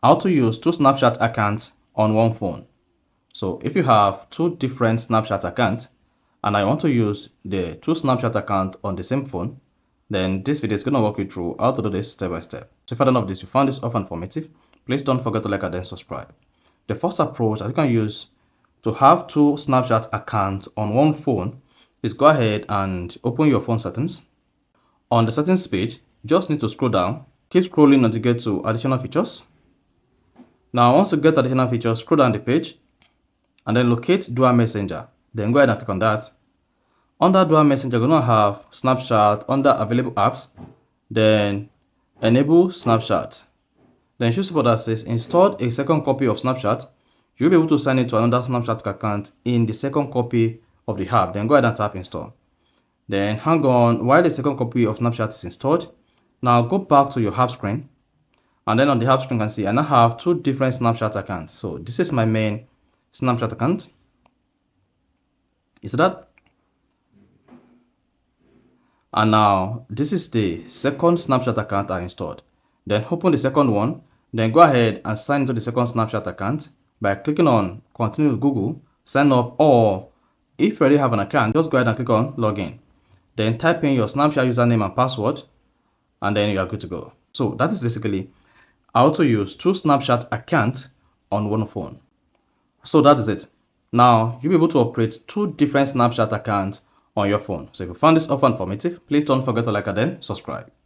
How to use two Snapchat accounts on one phone. So if you have two different Snapchat accounts and I want to use the two Snapchat accounts on the same phone, then this video is going to walk you through how to do this step by step. So if I don't know this, you found this often informative, please don't forget to like and then subscribe. The first approach that you can use to have two Snapchat accounts on one phone is go ahead and open your phone settings. On the settings page, you just need to scroll down, keep scrolling until you get to additional features. Now, once you get additional features, scroll down the page and then locate Dual Messenger. Then go ahead and click on that. Under Dual Messenger, you're going to have Snapchat under available apps. Then enable Snapchat. Then choose support that says installed a second copy of Snapchat. You'll be able to sign into another Snapchat account in the second copy of the app. Then go ahead and tap install. Then hang on while the second copy of Snapchat is installed. Now go back to your app screen. And then on the app screen, you can see I now have two different Snapchat accounts. So this is my main Snapchat account. You see that? And now this is the second Snapchat account I installed. Then open the second one. Then go ahead and sign into the second Snapchat account by clicking on continue with Google, sign up, or if you already have an account, just go ahead and click on login. Then type in your Snapchat username and password, and then you are good to go. So that is basically how to use two Snapchat accounts on one phone. So that is it. Now you'll be able to operate two different Snapchat accounts on your phone. So if you found this offer informative, please don't forget to like and then subscribe.